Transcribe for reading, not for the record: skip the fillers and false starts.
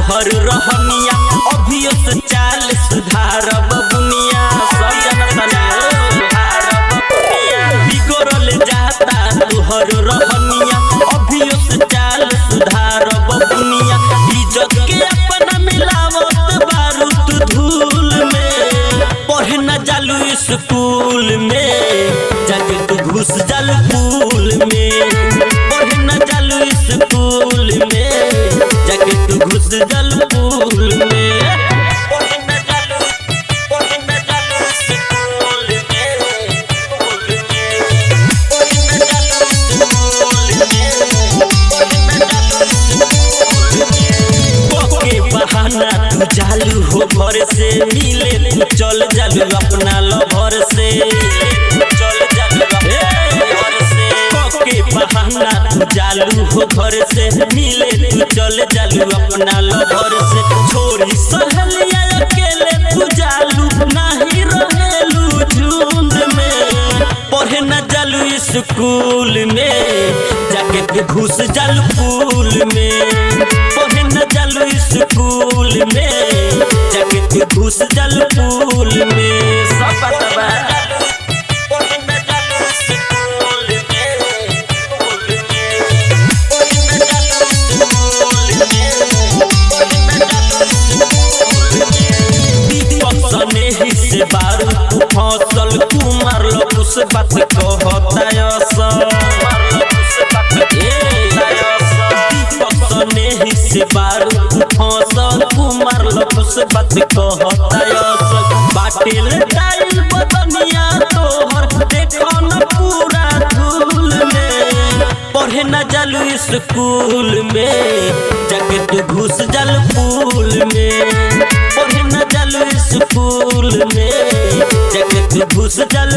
तोहर रहनिया अभियो से चाल सुधार बबुनिया सब जनता बिगड़ल जाता तोहर रहनिया अभियो से चाल सुधार बबुनिया इज्जत के अपना मिलावत बारूद धूल में पढ़े न जालू स्कूल में जाके तू घुस जालू पूल में पढ़े न जालू स्कूल में जाके तू घुस जालू पूल में बहाना तू चालू हो घर से मिले तू चल जालू अपना लवर से चल जालू घर से के बहाना तू चालू हो घर से मिले तू चल जालू अपना लवर से छोरी सहलिया अकेले तू जालू नहीं रहेलू झुंड में पढ़े न जालू स्कूल में जाके तू घुस जालू पूल में पढ़े न जालू स्कूल में जाके तू घुस जालू पूल में सब बतबा से बारू तू फसल कुमार लो उस बात कहता से बारू तू फसल कुमार लो उस बात कहता बाटेल टाइल बदनिया तोहर देखो न पूरा धूल में पढ़े न जालू स्कूल में जाके तू घुस जालू पूल में पढ़े न जालू स्कूल में जाके तू घुस जालू